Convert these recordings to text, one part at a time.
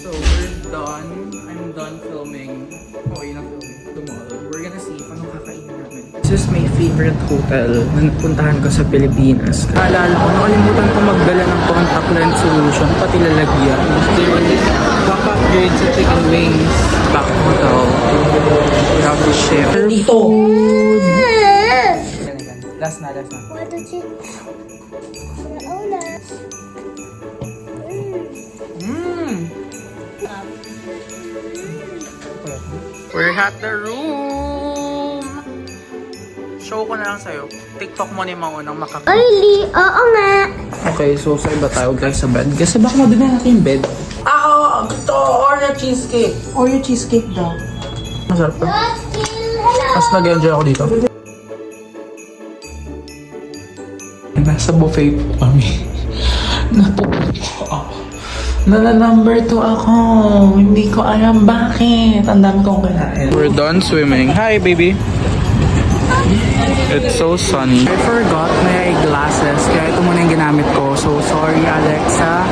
So we're done. I'm done filming. Okay na filming. Tomorrow, we're gonna see kung anong kakainin namin. This is my favorite hotel na napuntahan ko sa Pilipinas. Naalala ko, nakalimutan ko magdala ng contact lens solution, pati lalagyan. Pop-upgrade sa chicken wings. Back hotel. We have to share food. Last na. What did you... Oh, no. We're at the room! Show ko na lang sa'yo. TikTok mo na yung mga unang makakita. Oily, oo nga. Okay, so sa iba tayo guys sa bed. Kasi baka madumi natin yung bed. Ah! Gusto! Oreo cheesecake! Oreo cheesecake daw. Masarap to. Mas nag-enjoy ako dito. Nasa buffet po kami. Napupo ako. Number 2 ako. Hindi ko alam bakit. Ang dami kong kinain. We're done swimming. Hi, baby. It's so sunny. I forgot my eyeglasses. Kaya ito muna yung ginamit ko. So, sorry, Alexa.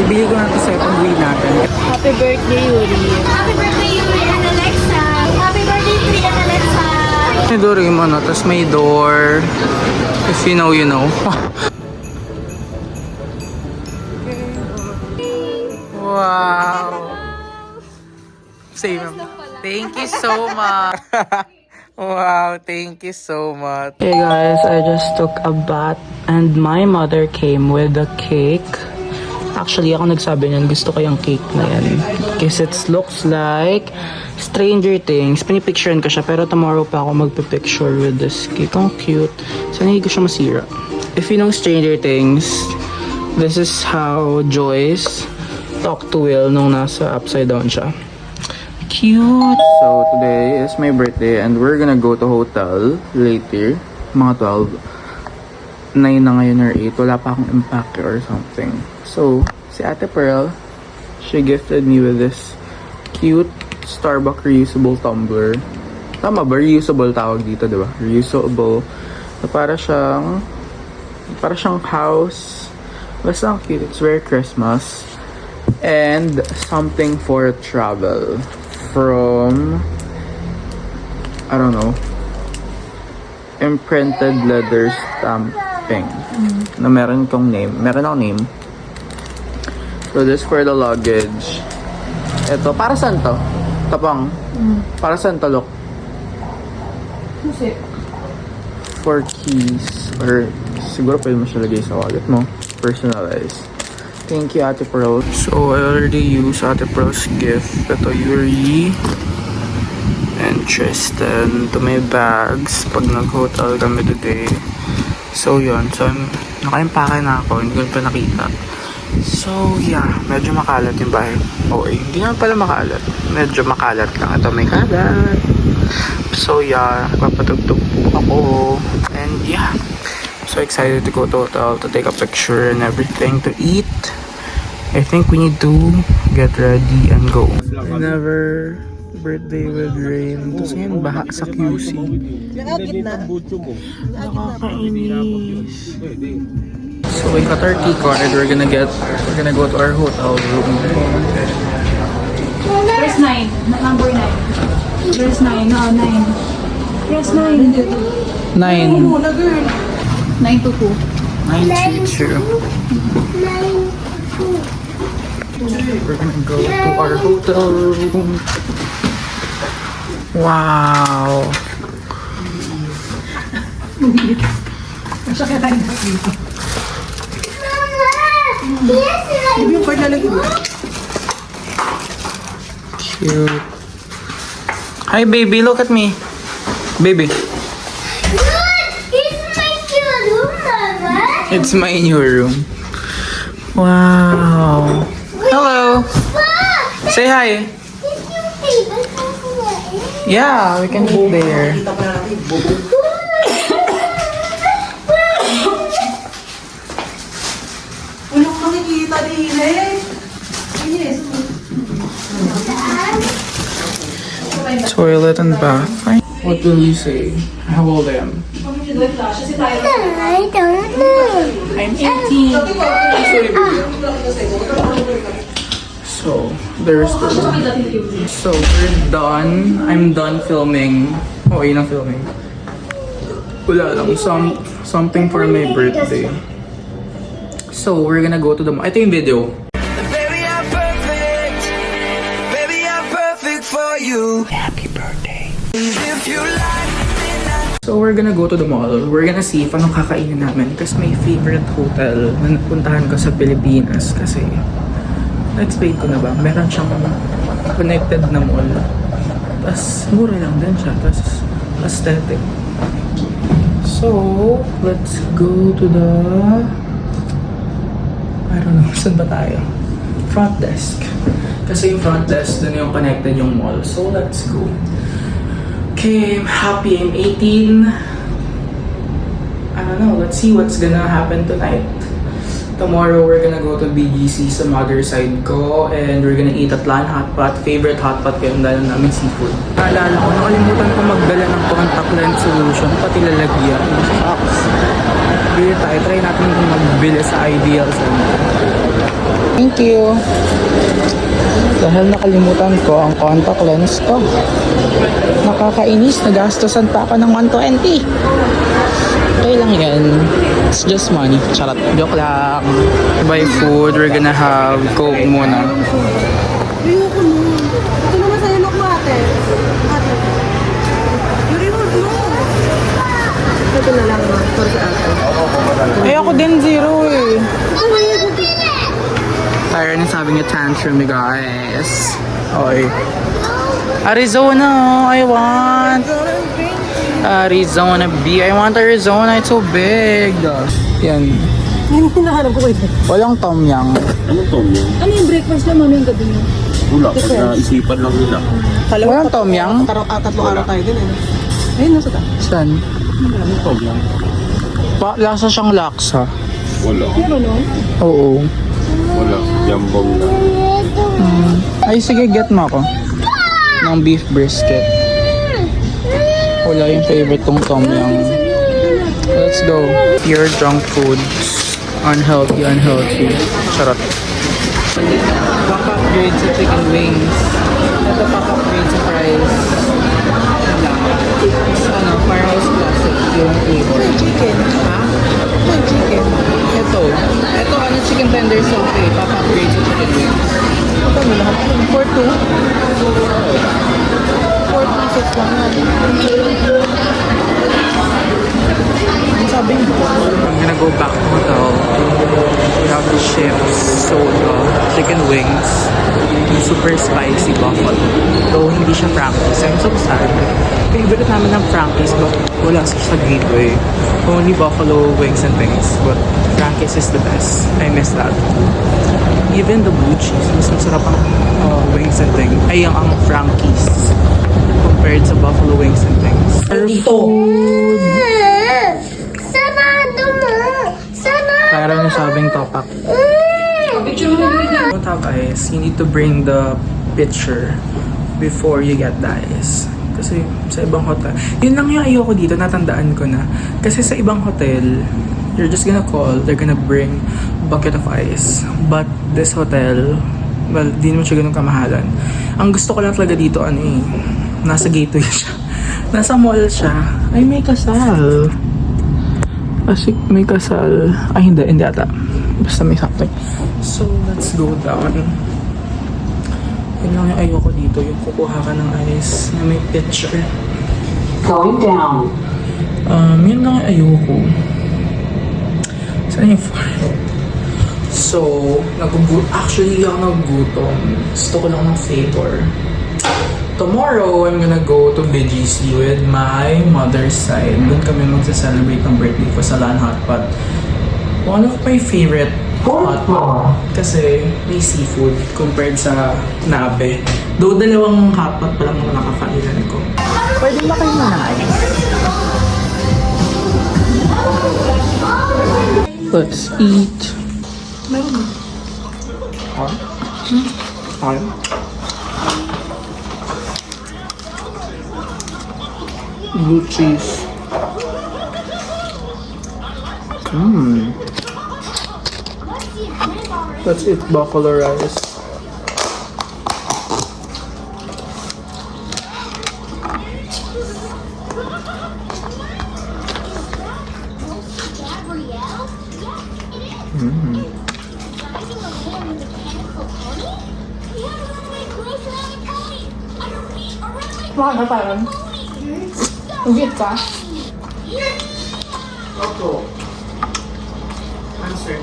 Ibili ko na ito sa pag uwi natin. Happy birthday, Yuri. Happy birthday, Yuri and Alexa. Happy birthday, Yuri and Alexa. May Doraemon, no? Tapos may door. If you know, you know. Wow. Save them. Thank you so much. Wow, thank you so much. Hey guys, I just took a bath and my mother came with a cake. Actually, ako nagsabi niyan, gusto ko yung cake na yan. Because it looks like Stranger Things. Pinipicturean ko siya, pero tomorrow pa ako magpipicture with this cake. Ang cute. Sana hindi ko siya masira. If you know Stranger Things, this is how Joyce talked to Will nung nasa upside down siya. Cute! So, today is my birthday and we're gonna go to hotel later. Mga 12. 9 na ngayon or 8. Wala pa akong impact or something. So, si Ate Pearl, she gifted me with this cute Starbucks reusable tumbler. Tama ba? Reusable tawag dito, diba? Reusable. So, para siyang house. Basta ang cute. It's very Christmas. And something for travel. From, I don't know, imprinted leather stamping. Na meron akong name. So this for the luggage. Ito, para saan to? Tapang. Para saan to, look? For keys. Or siguro pwede mo siya lagay sa wallet mo. Personalized. Thank you, Ate Pearl. So, I already used Ate Pearl's gift. Ito, Yuri. And Tristan. Ito may bags. Pag nag-hotel kami today. So, yun. So, naka-impake na ako. Hindi ko pa nakita. So, yeah. Medyo makalat yung bahay. Okay. Hindi naman pala makalat. Medyo makalat lang. Ito may kalat. So, yeah. Papatugtog po ako. And, yeah. So excited to go to hotel to take a picture and everything, to eat. I think we need to get ready and go. Never birthday with rain. Tapos ngayon baha sa QC. Nakakainis. So we got our key card. We're gonna go to our hotel room. There's 9. Number 9. There's 9. No, 9. Yes, 9. 9. 9 to 2. 922. We're gonna go to our hotel room. Wow. Cute. Hi baby, look at me. Baby. It's my new room. Wow. Hello. Say hi. Yeah, we can eat there. Toilet and bath. What will you say? How old I am? I don't know. I'm 18. So, there's the... So, we're done. I'm done filming. Oh, yun ang filming. Wala lang. Something for my birthday. So, we're gonna go to the... Ito yung video. Baby, I'm perfect. Baby, I'm perfect for you. Happy birthday. If you like me, So, we're gonna go to the mall. We're gonna see if anong kakainin namin. Kasi may favorite hotel na napuntahan ko sa Pilipinas. Kasi, na-explain ko na ba? Meron siyang connected na mall. Tapos, mura lang din siya. Tapos, aesthetic. So, let's go to the... I don't know, saan ba tayo? Front desk. Kasi yung front desk, dun yung connected yung mall. So, let's go. Okay, I'm happy. I'm 18. I don't know. Let's see what's gonna happen tonight. Tomorrow, we're gonna go to BGC sa mother side ko. And we're gonna eat at Lan Hotpot. Favorite hotpot ko yung dala namin seafood. Naalala ko, nakalimutan ko magdala ng contact lens solution. Pati lalagyan. Shucks. Bili tayo. Try natin magbili sa Ideal Center. Thank you. Dahil nakalimutan ko ang contact lens ko. Nakakainis. Nagastosan pa ako ng 120. Okay lang yan. It's just money. Charot. Joke lang. Buy food. We're gonna have Coke muna. Ayoko mo. Ito naman sa ilok mo, ate. Ate. Yung remote mo. Ito na lang, ma. Para sa ate. Eh ako din zero eh. Tire na sabi niya tantrum eh guys. Okay. Arizona. I want. Arizona B. I want Arizona. It's so big. Yan. Yung hinahanap ko ito. Walang tom yang. Anong tom yun? Ano yung breakfast naman yung gabi niyo? Wala, pag naisipan lang nila. Walang tom yang. Tatlong araw tayo din eh. Ayun, nasa ta. Saan? Anong tom yan? Lasa siyang laksa. Wala. Meron no? Oo. Wala. Jambong na. Ay sige, get mo ako. Ng beef brisket. Wala yung favorite kong tom yang. Let's go. Pure junk foods. Unhealthy. Charot. Pop-upgrade sa chicken wings. Ito pop-upgrade sa fries. Ano, Firehouse Classic yung flavor. Chicken. Ha? May chicken. Ito ano, chicken tenders okay. Pop-upgrade sa chicken wings. Ito mo lahat. For 2. 4 pieces lang yan. Ang sabi mo? I'm gonna go back to hotel. We have the chips, soda, chicken wings, yung super spicy buffalo. Though hindi siya Frankie's. I'm so sad. Favorite namin ng Frankie's but wala siya sa Gateway. Only buffalo wings and things. But Frankie's is the best. I miss that. Even the blue cheese, mas masarap ang wings and things. Ay, ang Frankie's compared sa buffalo wings and things. Food! Para na sabing topak. Don't have ice. You need to bring the pitcher before you get the ice. Kasi sa ibang hotel, yun lang yung ayoko dito, natandaan ko na. Kasi sa ibang hotel, you're just gonna call, they're gonna bring a bucket of ice. But this hotel, well, di naman siya ganun kamahalan. Ang gusto ko lang talaga dito, ano eh, nasa gateway siya. Nasa mall siya. Ay, may kasal. Kasi may kasal. Ay, hindi ata. Basta may something. So, let's go down. Yun lang yung ayoko dito. Yung kukuha ka ng ice na may pitcher. Going down. Yun lang yung ayoko. Saan yung So, actually, ako nagugutom. Gusto ko lang ng flavor. Tomorrow, I'm gonna go to BGC with my mother's side. Doon kami magsa-celebrate ng birthday ko sa Lan Hotpot. One of my favorite hotpot. Kasi may seafood compared sa nabe. Though dalawang hotpot pa lang mga nakakailan ko. Pwede ba kayo na ice? Let's eat. Blue cheese. Let's eat buffalo rice. Baka na parang. Ugit ka? Opo. Answer.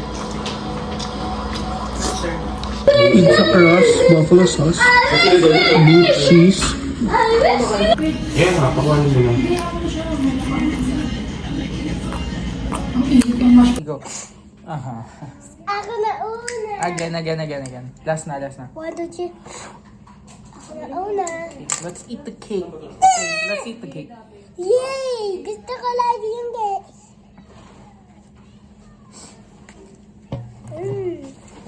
Answer. Pizza crust, buffalo sauce, blue cheese. Yeah, napakuha mo na. Go. Aha. Ako na una. Again. Last na. 1, 2, 3. Ako na una. Let's eat the cake. Okay, let's eat the cake. Yay! Gusto ko lagi yung cake.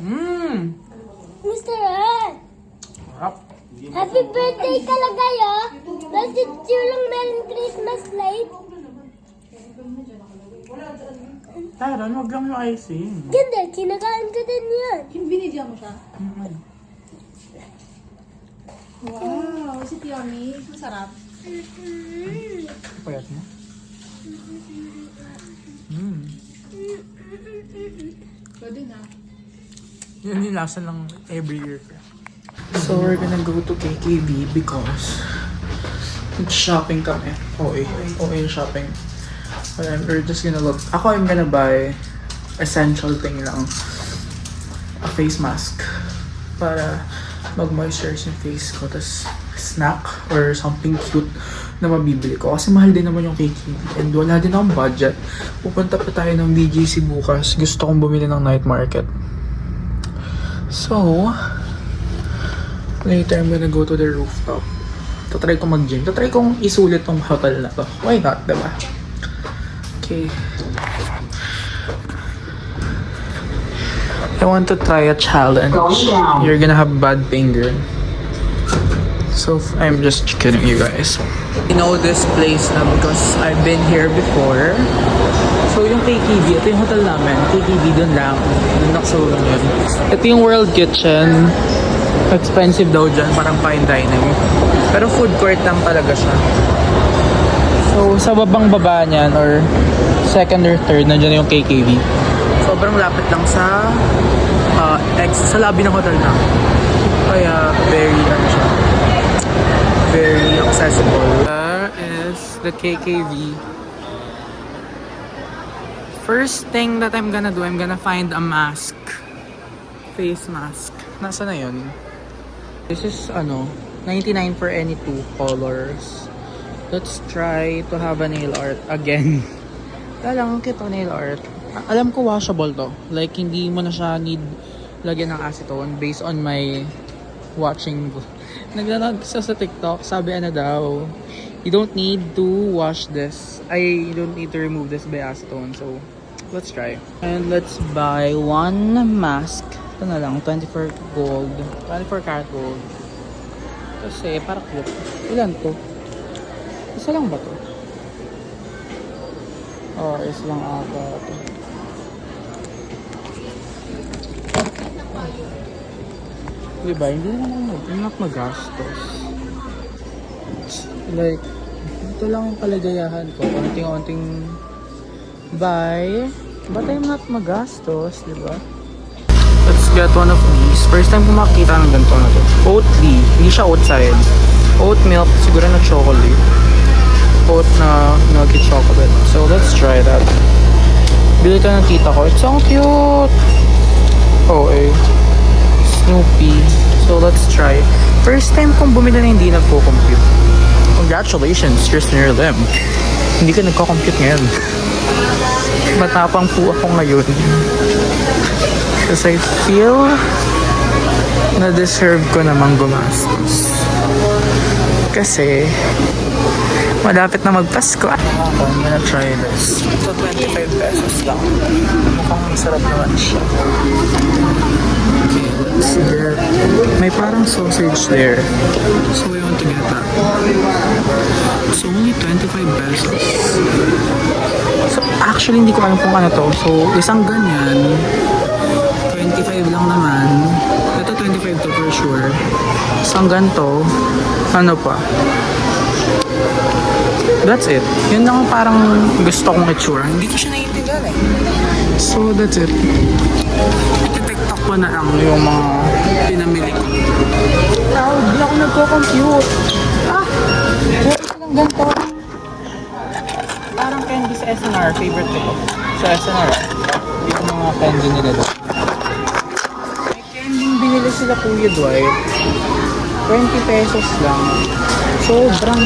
Mmm. Mr. Rat, Sarap. happy birthday ka lang kayo. Tapos yung Merry Christmas light. Tyron, wag lang yung icing. Ganda, kinakain ko din yan. Binidyan mo siya? Wow, is it yummy? Masarap. Payat mo? Mmm. Pwede na. Yun yung lasa ng every year. So we're gonna go to KKB because shopping kami. OA yung shopping. But we're just gonna look. I'm gonna buy essential thing lang. A face mask. Para mag-moisturize yung face ko. Tapos snack or something cute na mabibili ko. Kasi mahal din naman yung KKB. And wala din akong budget. Pupunta pa tayo ng BGC bukas. Gusto kong bumili ng night market. So, later I'm gonna go to the rooftop. Tatry kong mag-gym. Tatry kong isulit tong hotel na to. Why not, diba? Okay. I want to try a challenge. You're gonna have bad finger. So, I'm just kidding you guys. I know this place na because I've been here before. So, yung KKB, ito yung hotel namin. KKB, dun lang. Dun nakasulong yun. Ito yung World Kitchen. Expensive daw dyan, parang fine dining. Pero food court lang talaga siya. So, sa babang baba niyan, or second or third, nandiyan yung KKB. Sobrang lapit lang sa sa lobby ng hotel na. Kaya, very accessible. There is the KKV. First thing that I'm gonna do, I'm gonna find a mask. Face mask. Nasa na yun? This is 99 for any two colors. Let's try to have a nail art again. Talagang kita nail art. Alam ko washable to. Like hindi mo na siya need lagyan ng acetone based on my watching. Naglalog sa TikTok, sabi daw, you don't need to wash this. You don't need to remove this by acetone. So, let's try. And let's buy one mask. Ito na lang, 24 karat gold. Kasi, para cute. Ilan to? Isa lang ba to? Isa lang ata to. Diba? Hindi naman magastos. Like, ito lang ang kaligayahan ko. Konting-konting buy. But I'm not magastos, diba? Let's get one of these. First time ko makikita ng ganito na to. Oatly. Hindi siya outside. Oat milk. Siguro na chocolate. Oat na milky chocolate. So, let's try that. Bili ka ng tita ko. It's so cute! Snoopy. So, let's try. First time kong bumili na hindi nagko-compute. Congratulations, you're near them. Hindi ka nagko-compute ngayon. Matapang po ako ngayon. Kasi I feel na deserve ko namang gumastos. Kasi malapit na magpasko. I'm gonna try this. So, 25 pesos lang. Mukhang masarap naman siya. Okay, let's get... May parang sausage there. So, I want to get that. So, only 25 pesos. So, actually, hindi ko alam kung ano to. So, isang ganyan, 25 lang naman. Ito, 25 to for sure. Isang ganito, ano pa? That's it. Yun lang parang gusto kong itsura. Hindi ko siya naiintindihan eh. So, that's it. Iti-tiktok ko na lang yung mga pinamili ko. Hindi ako nagko-compute. ganito. Parang candy sa SNR. Favorite ko to. Sa SNR. Yung mga candy nila doon. May candy binili sila Kuya Dwight. 20 pesos lang. Sobrang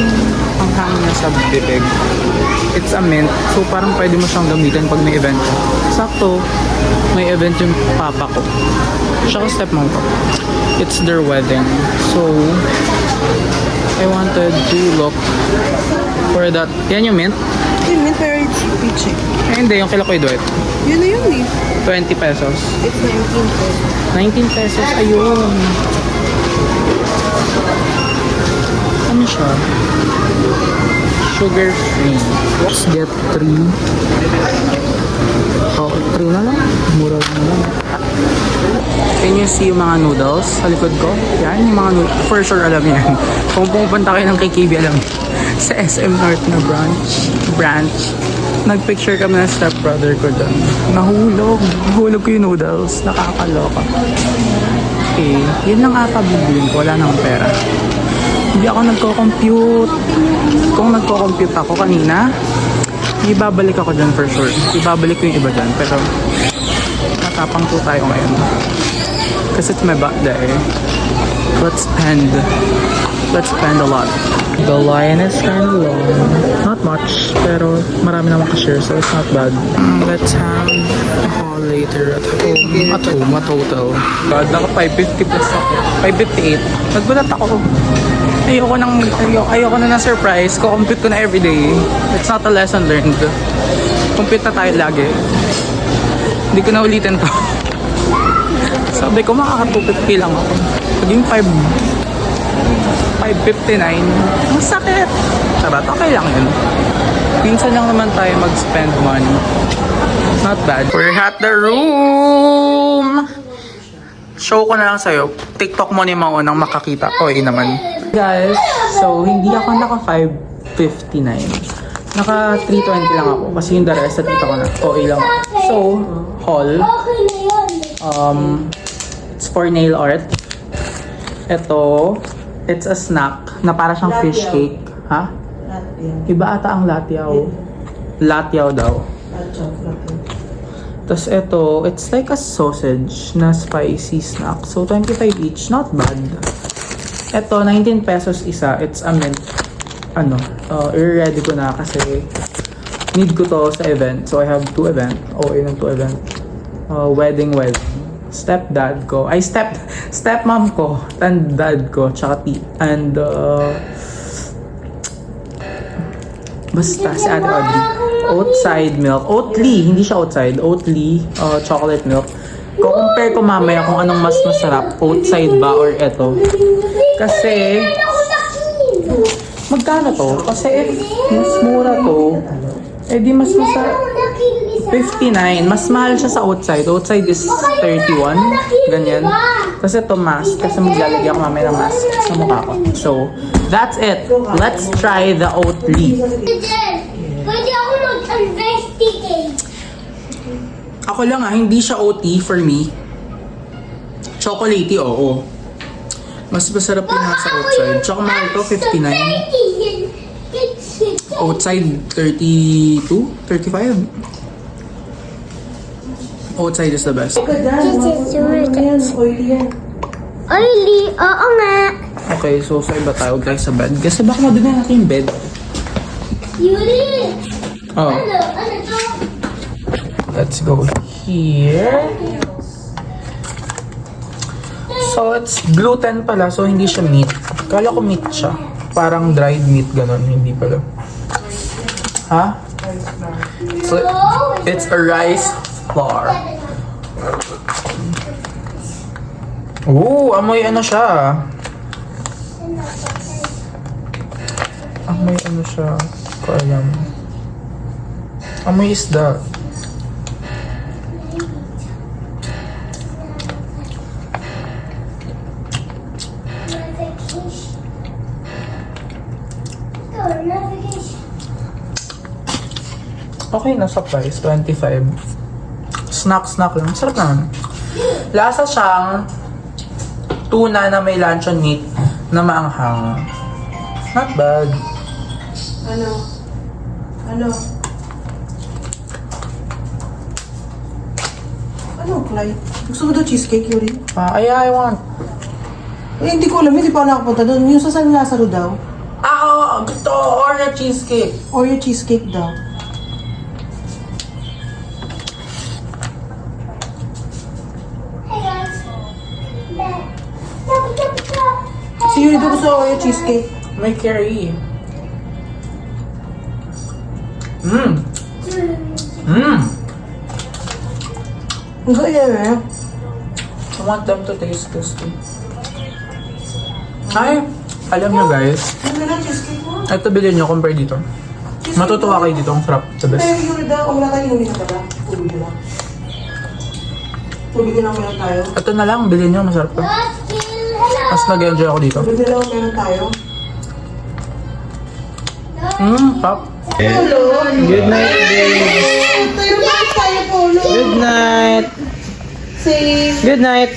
hanghang niya sa bibig. It's a mint. So parang pwede mo siyang gamitin pag may event ka. Sakto, may event yung papa ko. Tsaka stepmom ko. It's their wedding. So, I wanted to look for that. Yan yung mint? Yung mint pero it's peachy. Eh, hindi, yung kila Kuya Dwight. Yun na yun eh. 20 pesos. It's 19 pesos. 19 pesos, ayun. Ano siya? Sugar free. Let's get 3. Oh, 3 na lang. Mura na lang. Can you see yung mga noodles sa likod ko? Yan, yung mga noodles. For sure, alam yan. Kung pupunta kayo ng KKB, alam yan. Sa SM North na branch. Nagpicture kami ng stepbrother ko dyan. Nahulog ko yung noodles. Nakakaloka. Okay, yun lang ata bibilin ko. Wala nang pera. Hindi ako nagko-compute. Kung nagko-compute ako kanina, ibabalik ako dyan for sure. Ibabalik ko yung iba dyan. Pero, matapang po tayo ngayon. Kasi it's my birthday. Let's spend a lot. The line is kind of long. Not much, pero marami naman ka-share, so it's not bad. Let's have a haul later at home. At hotel. God, naka 550 plus ako. 558. Nagbulat ako. Ayoko na ng surprise. Ko-compute ko na everyday. It's not a lesson learned. Compute na tayo lagi. Hindi ko na ulitin to. Sabi ko, makaka-250 lang ako. Naging 559. Masakit. Sabat, okay lang yun. Minsan lang naman tayo mag-spend money. Not bad. We're at the room! Show ko na lang sa'yo. TikTok mo ni mga unang makakita. Okay naman. Guys, so hindi ako naka 559. Naka 320 lang ako. Kasi yung the rest sa tita ko na. Okay lang. So, haul. Okay na yun. It's for nail art. Ito, it's a snack na para siyang fish cake. Ha? Iba ata ang latiaw. Latiaw daw. Tapos ito, it's like a sausage na spicy snack. So, 25 each. Not bad. Ito, 19 pesos isa. It's a mint. I-ready ko na kasi need ko to sa event. So, I have 2 event. Okay ng 2 event. Wedding. Stepdad ko. Ay, stepmom ko. And dad ko. Tsaka basta si Ate Audrey. Outside milk. Oatly. Hindi siya outside. Oatly. Chocolate milk. Compare ko mamaya kung anong mas masarap. Outside ba or eto. Kasi magkano to? Kasi if mas mura to, eh di mas masarap. 59. Mas mahal siya sa outside. Outside is 31. Ganyan. Kasi ito mask. Kasi maglalagay ako mamaya ng mask sa mukha ko. So, that's it. Let's try the Oatly. Pwede ako mag-investigate. Ako lang hindi siya OT for me. Chocolatey, oo. Mas masarap yung nasa outside. Tsaka mahal to, 59. Outside, 32? 35? Outside is the best. Oily, oo nga. Okay, so sa iba tayo guys sa bed. Kasi baka madumi natin yung bed. Yuri! Oh, Ano to? let's go here. So it's gluten pala, so hindi siya meat. Kala ko meat siya. Parang dried meat ganon, hindi pala. Ha? So, it's a rice flour. Ooh, amoy ano siya. Amoy ano siya. Ko alam. Amoy isda. Okay na sa price, 25. Snack lang. Sarap naman. Lasa siyang tuna na may luncheon meat na maanghang. Not bad. Ano? Ano? Ano, Clyde? Gusto mo daw cheesecake, Yuri? Yeah, I want. Eh, hindi ko alam, hindi pa ako nakapunta doon. Yung sa San Lazaro daw. Gusto Oreo cheesecake. Oreo cheesecake daw. Hey guys. Si Yuri daw gusto Oreo cheesecake. May curry. Ang gaya eh. I want them to taste this too. Ay, alam nyo guys, Ano na cheesecake mo? ito bilhin nyo compare dito. Matutuwa kayo dito, ang sarap. The best. Pero Yuri daw, wala tayong inumin na pala. Tubig na lang. Tubig na lang meron tayo. Ito na lang, bilhin nyo, masarap to. Hello. Mas nag-enjoy ako dito. Tubig na lang meron tayo. Pop. Hello? Good night, babe. Tayo ba tayo, Polo? Good night. Same. Good night.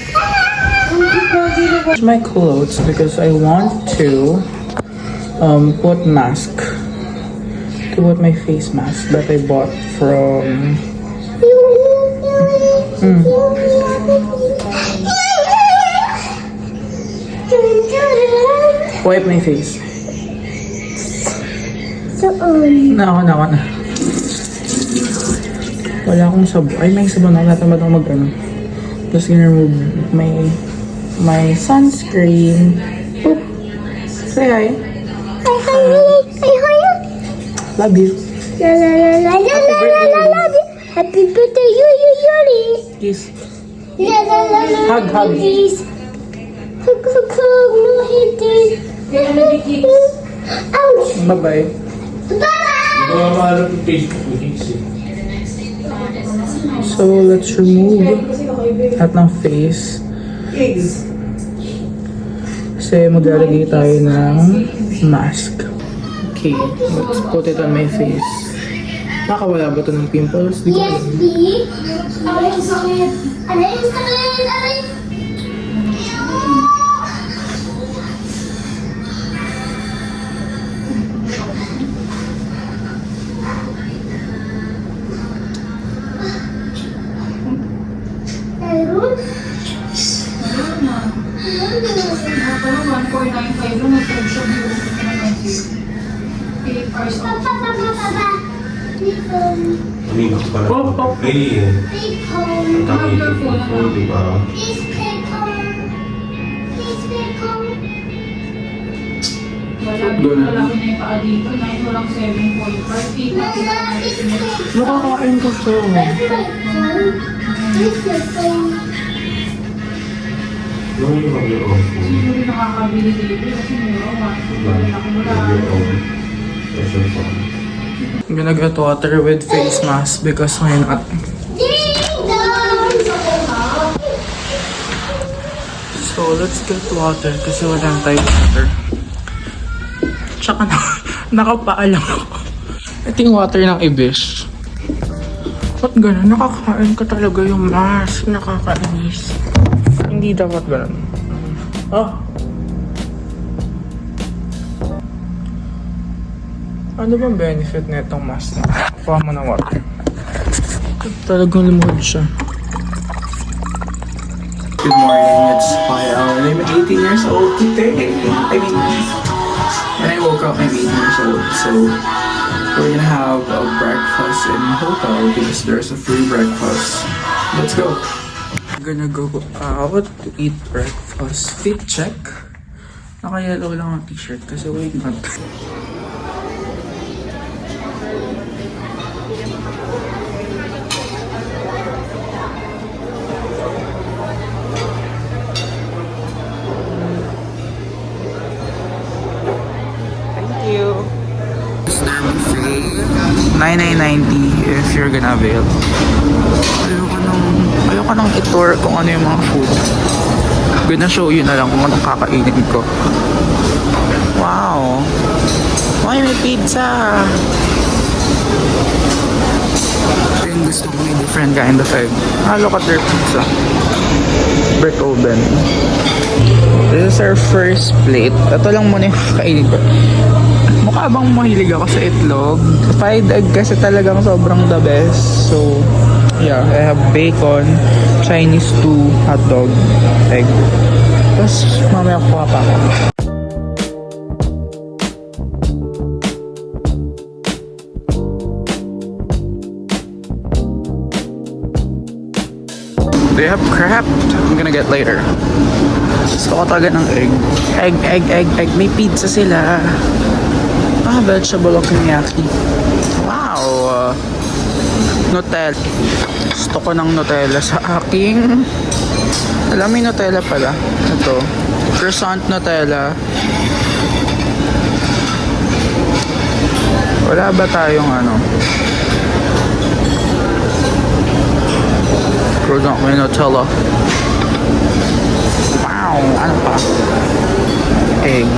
My clothes because I want to put mask. To put my face mask that I bought from wipe my face. Na. Wala akong sabon. Ay, may sabon ako. Natamad ako mag-ano. Just gonna remove my sunscreen. Boop. Say hi. Love you. Happy birthday, Yuri. Kiss. Hug. Hug. No, he did. Ouch. Bye-bye. So, let's remove lahat ng face. Eggs. Kasi maglalagay tayo ng mask. Okay, let's put it on my face. Nakawala ba ito ng pimples? Di ko Yes, alam. B. Aray, sakit. Aray. Meron? Pero 1495 lang, nag-prove siya yung 8 hours off. Papa. Dito. Really, Take home. kami ito, di ba? Please take home. Please take home. Wala ko na yung paa dito, 9 walang 7.5. Kita Mama, please take home. Nakakain ko to. Let's take home. Please take home. Yung mag-i-off po. Hindi rin nakakabili dito kasi mura. Special fun. I'm gonna get water with face mask because why not? Ding dong. So, let's get water kasi walang tayong water. Tsaka nakapaalam ako. Ito yung water ng Ibish. Ba't gano'n? Nakakain ka talaga yung mask. Nakakainis. Hindi dapat gano'n. Ano bang benefit na itong mask na? Kuha mo ng water. Talagang lumuhod siya. Good morning, it's Payal, and I'm 18 years old today. I mean, when I woke up, I'm 18 years old, so we're gonna have a breakfast in the hotel because there's a free breakfast. Let's go. I'm gonna go out to eat breakfast. Fit check. Naka-yellow lang ang t-shirt kasi wait not. $99.90 if you're gonna avail. Ayoko nang i-tour kung ano yung mga food. Gonna show you na lang kung anong kakainin ko. Wow! May pizza! Ito yung gusto ko, may different kind of egg. Look at their pizza. Brick oven. This is our first plate. Ito lang muna yung kakainin ko. Mukha bang mahilig ako sa itlog? Fried egg kasi talagang sobrang the best. So, yeah, I have bacon, Chinese stew, hotdog, egg. Tapos, mamaya kuha pa ako. They have crab. I'm gonna get later. Gusto ko talaga ng egg. Egg. May pizza sila. Vegetable okonomiyaki. Wow! Nutella. Gusto ko ng Nutella sa aking... Alam mo yung Nutella pala. Ito. Croissant Nutella. Wala ba tayong ano? Croissant may Nutella. Wow! Ano pa? Egg.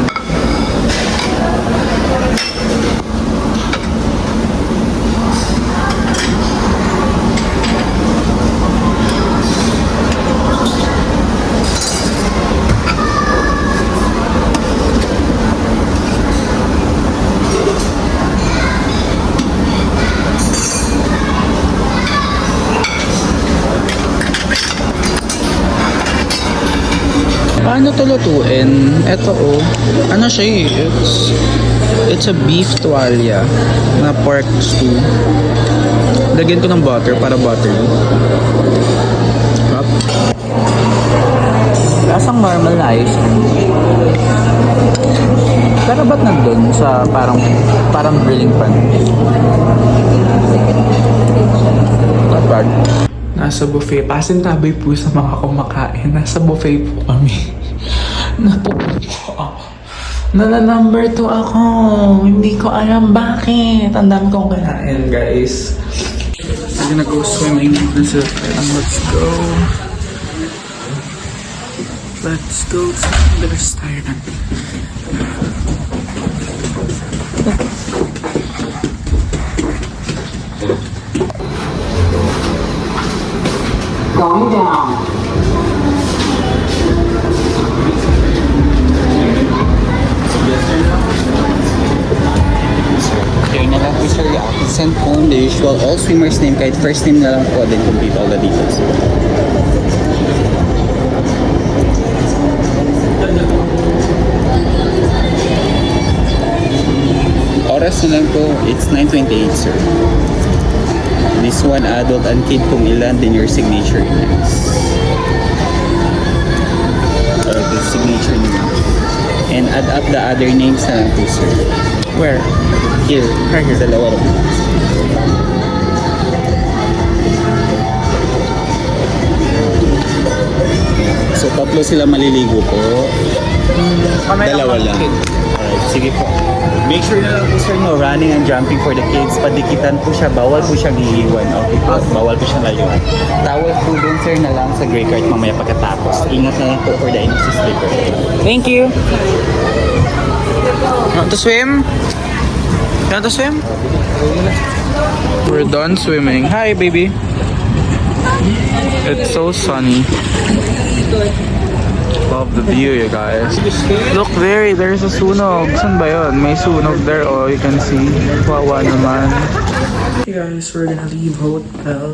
Paano ito lutuin? Ito ano siya eh? It's a beef tuwalya na pork stew. Lagyan ko ng butter para buttery. Up. Lasang normal na ice. Pero ba't nandun sa parang grilling pan? Not bad. Nasa buffet. Pasintabi po sa mga kumakain. Nasa buffet po kami. Napupunta po ako. Number 2 ako. Hindi ko alam bakit. Ang dami kong kinain, guys. I'm gonna go swimming. Let's go. Let's go. Bilis tayo na. Going down. Here na lang po sir, send phone, the usual, all swimmers name, kahit first name na lang po, then complete all the details. Oras na lang po, it's 9:28 sir. This one adult and kid kung ilan, then your signature next. The signature name. And add up the other names na lang po sir. Where? Here, right here. Dalawa lang. So, tatlo sila maliligo po. Dalawa lang. Alright, sige po. Make sure na lang po sir, no, running and jumping for the kids. Padikitan po siya, bawal po siyang iiwan. Okay po, bawal po siyang layuan. Towel po dun sir na lang sa gray card mamaya pagkatapos. Ingat na lang po for the NC slipper. Thank you. Want to swim? You want to swim? We're done swimming. Hi, baby. It's so sunny. Love the view, you guys. Look there, there's a sunog. Saan ba yun? May sunog there, oh, you can see. Wawa naman. Hey guys, we're gonna leave hotel.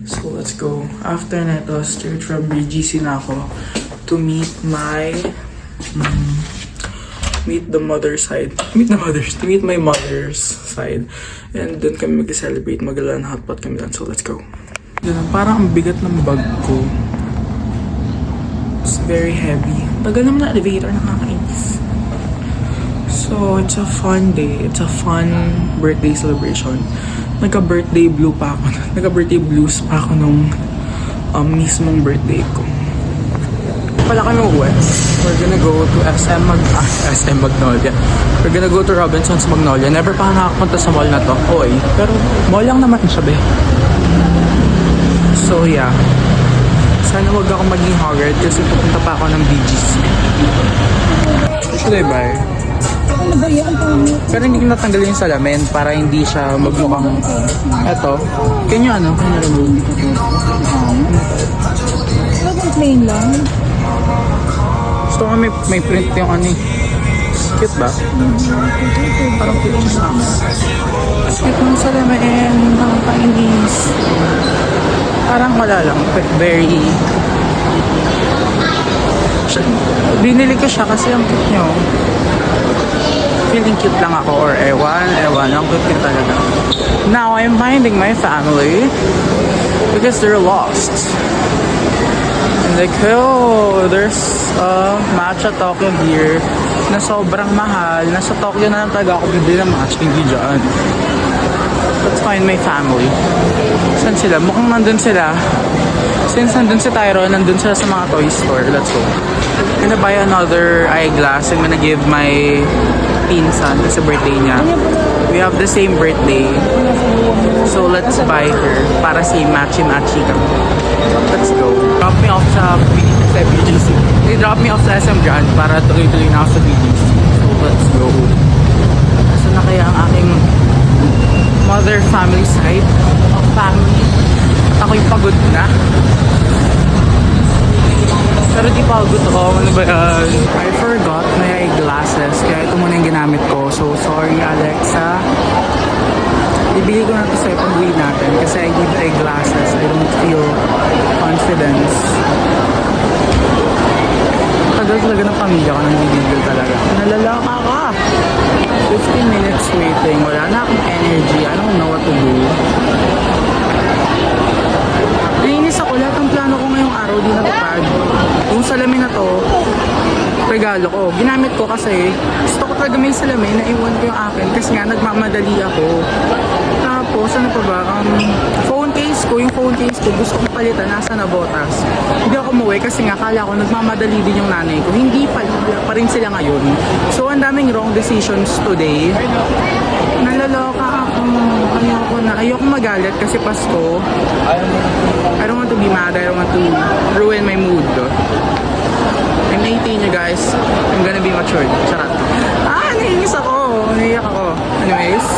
So let's go. After neto, straight from BGC na ako to meet my meet my mother's side. And dun kami mag-celebrate, mag-alan hotpot kami dun. So let's go. Ganun, parang ang bigat ng bag ko. It's very heavy. Tagal naman na elevator, nakakainis. So it's a fun day. It's a fun birthday celebration. Nagka-birthday blues pa ako nung mismong birthday ko. Pala kami uwi. We're gonna go to SM Magnolia. We're gonna go to Robinson's Magnolia. Never pa ako nakapunta sa mall na to. Oy, pero mall lang naman siya, be. So yeah. Sana wag ako maging haggard kasi pupunta pa ako ng BGC. What should I buy? Pero hindi ko natanggalin yung salamin para hindi siya magmukhang... Eto. Can you remove? Plain lang. Gusto ko may print yung Cute ba? Parang cute snacks. Cute ng salamin. Nakakainis. Parang wala lang. But very... Binili ko siya kasi ang cute niyo. Feeling cute lang ako or ewan. Ang cute talaga. Now, I'm finding my family because they're lost. And like, oh, there's a matcha Tokyo here na sobrang mahal. Nasa Tokyo na lang talaga ako bibili ng matcha, hindi dyan. Let's find my family. Saan sila? Mukhang nandun sila. Since nandun si Tyron, nandun sila sa mga toy store. Let's go. I'm gonna buy another eyeglass. I'm gonna give my pinsan kasi birthday niya. We have the same birthday. So let's buy her para si matchy-matchy kami. Let's go. Drop me off sa BGC. They drop me off sa SM Grand para tuloy-tuloy na ako sa BGC. So let's go. Saan na kaya ang aking mother family side of family? At ako'y pagod na. Pero di pagod ako. Ano ba yan? I forgot my eyeglasses. Kaya ito muna yung ginamit ko. So sorry Alexa. Ibili ko na ito sa pag-uwi natin kasi I need eyeglasses. I don't feel confidence. Tagal talaga ng pamilya ko nang bibigil talaga. Nalalaka ka! 15 minutes waiting. Wala na akong energy. I don't know what to do. Nainis ako. Lahat ng plano ko ngayong araw di natupad. Yung salamin na to, regalo ko. Ginamit ko kasi gusto ko talaga may salamin na iwan ko yung akin kasi nga nagmamadali ako. Tapos ano pa ba? Phone case ko, yung phone case ko gusto kong palitan, nasa na botas. Hindi ako umuwi kasi nga kala ko nagmamadali din yung nanay ko. Hindi pa, wala pa rin sila ngayon. So ang daming wrong decisions today. Nalaloka ako. Ayoko magalit kasi Pasko. I don't want to be mad. I don't want to ruin my mood. I'm 18 you guys. I'm gonna be matured. Charot. Nainis ako. Naiyak ako. Anyways.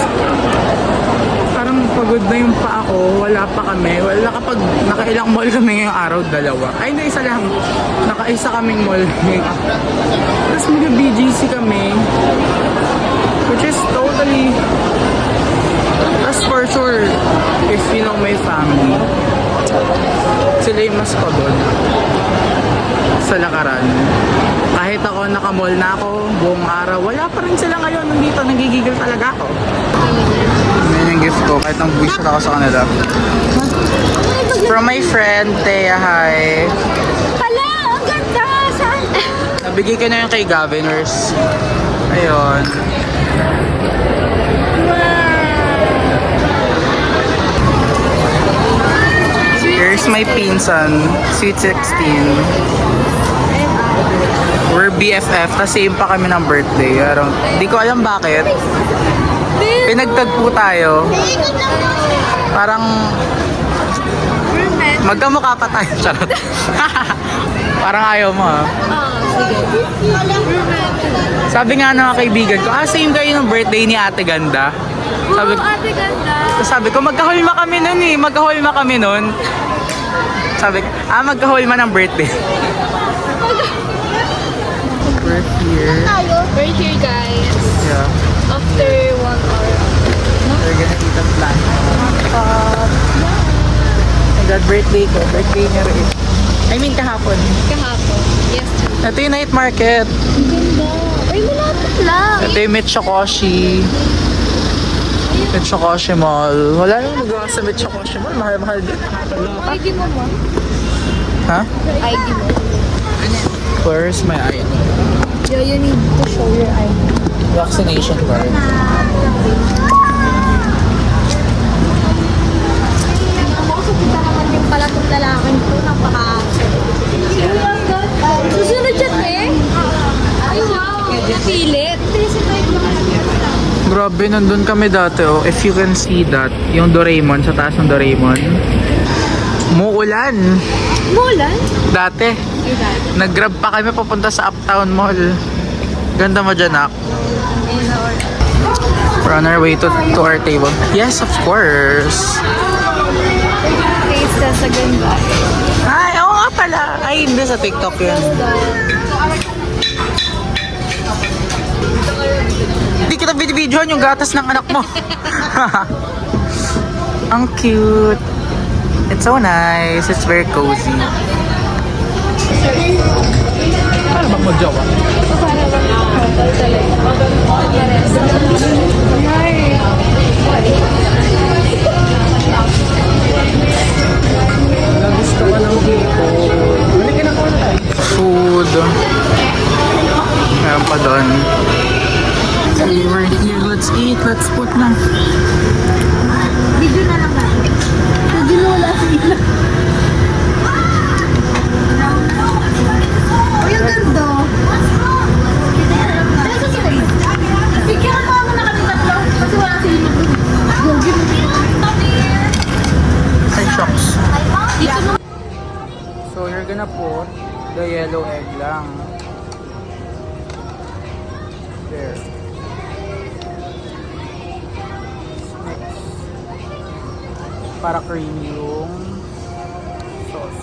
Parang pagod na yung pa ako. Wala pa kami. Wala kapag nakailang mall kami ngayong araw, dalawa. Ay, hindi, isa lang. Nakaisa kaming mall ngayong araw. Tapos mag-BGC kami. Which is totally... That's for sure, if you know my family, sila yung mas pagod sa lakaran. Kahit ako nakamall na ako buong araw, wala pa rin sila ngayon nandito, nagigigil talaga ako. Yan yung gift ko, kahit nang buwisit ako sa kanila. From my friend, Thea, hi. Hala, ang ganda! Saan? Nabigay ko na yung kay Gaviners. Ayun. Here's my pinsan, Sweet 16. We're BFF, kasi same pa kami ng birthday. Di ko alam bakit. Pinagtagpo tayo. Parang magkamukha pa tayo. Charot. Parang ayaw mo ah. Sabi nga ng mga kaibigan ko, same kayo ng birthday ni Ate Ganda. Ate ganda. Sabi ko, magkahulma kami nun eh. Magkahulma kami nun. Sabi ko, magkahulma ng birthday. We're here. We're here, guys. Yeah. After 1 hour. We're gonna eat a plan. My God, birthday ko. Birthday niya rin. I mean, kahapon. Kahapon. Yesterday. Ito yung night market. Ang ganda. Ay, malapit lang. Ito yung Mitsukoshi. Mitsukoshi Mall. Wala nang magawa sa Mitsukoshi Mall. Mahal-mahal din. ID mo mo. Ha? ID mo. Where's my ID? Yeah, you need to show your ID. Vaccination card. Kita naman din pala itong lalaking ko. Susunod siya, eh. Ay, wow. Napilit. Grabe, nandun kami dati oh. If you can see that, yung Doraemon, sa taas ng Doraemon. Muulan. Mulan? Dati. Nag-grab pa kami papunta sa Uptown Mall. Ganda mo dyan, Nak. We're on our way to our table. Yes, of course. Taste ka sa ganda. Ay, oo nga pala. Ay, hindi sa TikTok yun. Bidyohan yung gatas ng anak mo. Ang cute. It's so nice. It's very cozy. Paano bang mag-jowa? Gusto ko ng dito. Food. Meron pa doon. Okay, we're here. Let's eat. Let's put na. Video na lang natin. Video na wala sila. Oh, yung ganda. Picture mo ako na kami tatlo. Kasi wala sila. Ay, shocks. So, you're gonna put the yellow egg lang. There. Next. Para creamy yung sauce.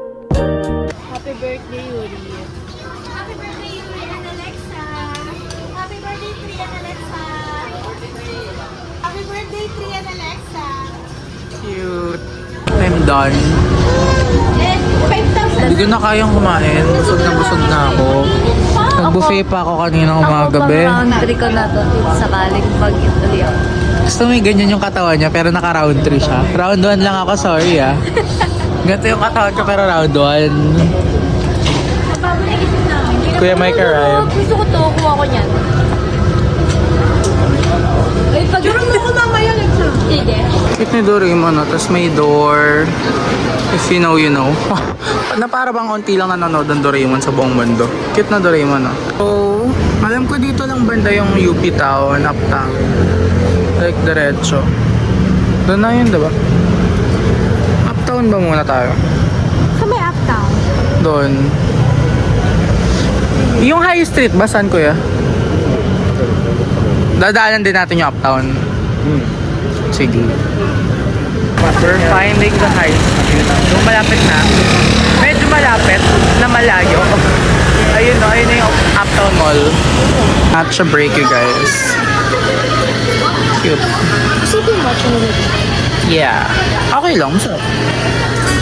Happy birthday, Yuri. Happy birthday, Yuri and Alexa. Happy birthday, Tri and Alexa. Happy birthday, Tri and Alexa. Cute. I'm done. And 5,000. Hindi ko na kayang kumain. Busog na ako. Nag-buffet pa ako kanina umagabi. Round 3 ko na to. Sakaling mag-ituloy ako. Gusto mo ganyan yung katawan niya pero naka-round 3 siya. Round 1 lang ako, sorry ah. Ganito yung katawan ko pero round 1. Kuya Mike arrived. Gusto ko to. Kuha ko niyan. Ay, pag... Durong mo ko mamaya, Alexa. Sige. Cute ni Doraemon, no? Tapos may door. If you know, you know. Na para bang konti lang nanonood ng Doraemon sa buong mundo. Cute na Doraemon, no? So, alam ko dito lang banda yung UP Town, Uptown. Like, diretso. Doon na yun, diba? Uptown ba muna tayo? Sa may uptown. Doon. Yung High Street ba? Saan, kuya? Dadaanan din natin yung Uptown. Sige. We're finding the High Street. Yung malapit na. Medyo malapit na malayo. Ayun no, ayun na yung Uptown Mall. At siya break you guys. Cute. Yeah. Okay lang. Masarap.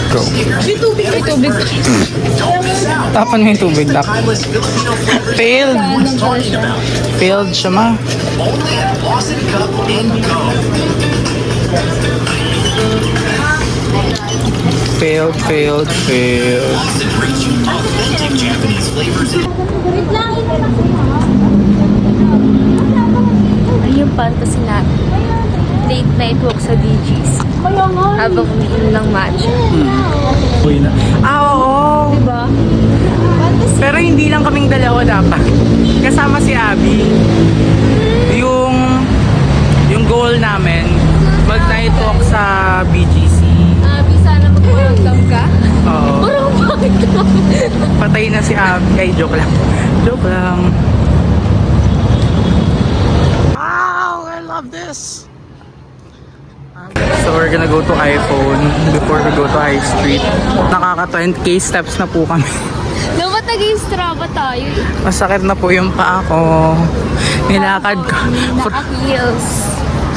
Go. May tubig. Tapan mo yung tubig, Dak. Failed. Failed siya, ma. Failed. Wait lang. Ay, yung fantasy natin. Late night walk sa DGs. Habang umiinom ng matcha. Uy na. Ah, oo. Diba? Pero hindi lang kaming dalawa dapat. Kasama si Abby. Yung goal namin, mag-night walk sa BGC. Abi, sana mag-welcome ka. Oo. Parang bakit ka? Patay na si Abby. Ay, joke lang. Joke lang. Wow, I love this. So we're gonna go to iPhone before we go to High Street. Nakaka 20k steps na po kami. Dapat nag-i-strava tayo. Masakit na po yung paa ko. Nilakad ko Naka-heels.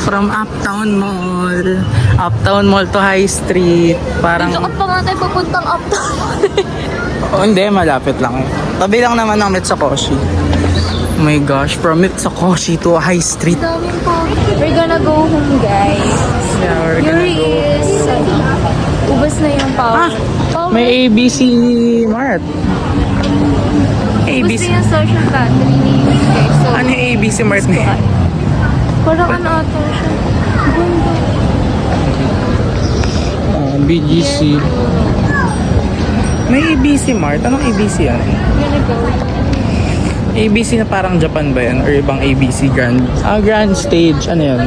from Uptown Mall. Uptown Mall to High Street. Parang, Lakad pa nga tayo papuntang uptown. oh, hindi, malapit lang. Tabi lang naman ng Mitsukoshi. Oh my gosh, from Mitsukoshi to High Street. Daming pa. We're gonna go home, guys. Yeah, we're gonna Yuri go. is... Ubas na yung power. May ABC Mart. Ubas ABC. na yung social battery ni Yuri, guys. So, Ano yung ABC Mart na yun? parang ano ata siya. BGC. May ABC Mart? Anong ABC yan? Gonna go. ABC na parang Japan ba yan? Or ibang ABC Grand? Grand Stage. Ano yan?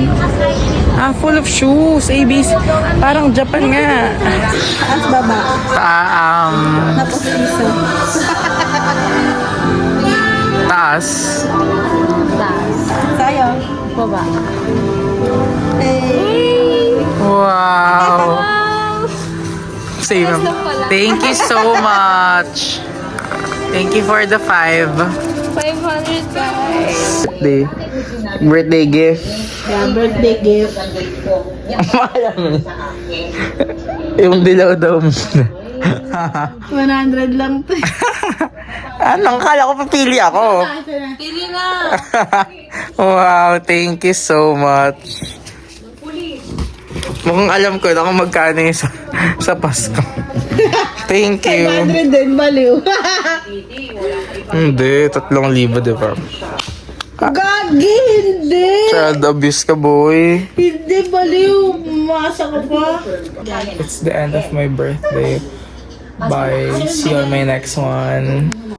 Full of shoes. ABC. Parang Japan nga. Taas baba. Ah, Tapos piso. taas. Taas. Sayang. Baba. Wow. Wow! Same. Ayos lang pala. Thank you so much. Thank you for the 5. 500 guys. Birthday gift. Yeah, birthday gift. Yung dilaw daw. 100 lang to. Anong kala ko papili ako? Pili na! Wow, thank you so much. Mukhang alam ko na kung magkano yung sa Pasko. Thank you. 100 din, baliw. Hindi, 3,000, di ba? Gagi, hindi. Child abuse ka, boy. Hindi, baliw. Masa ka pa. It's the end of my birthday. Bye. See you on my next one.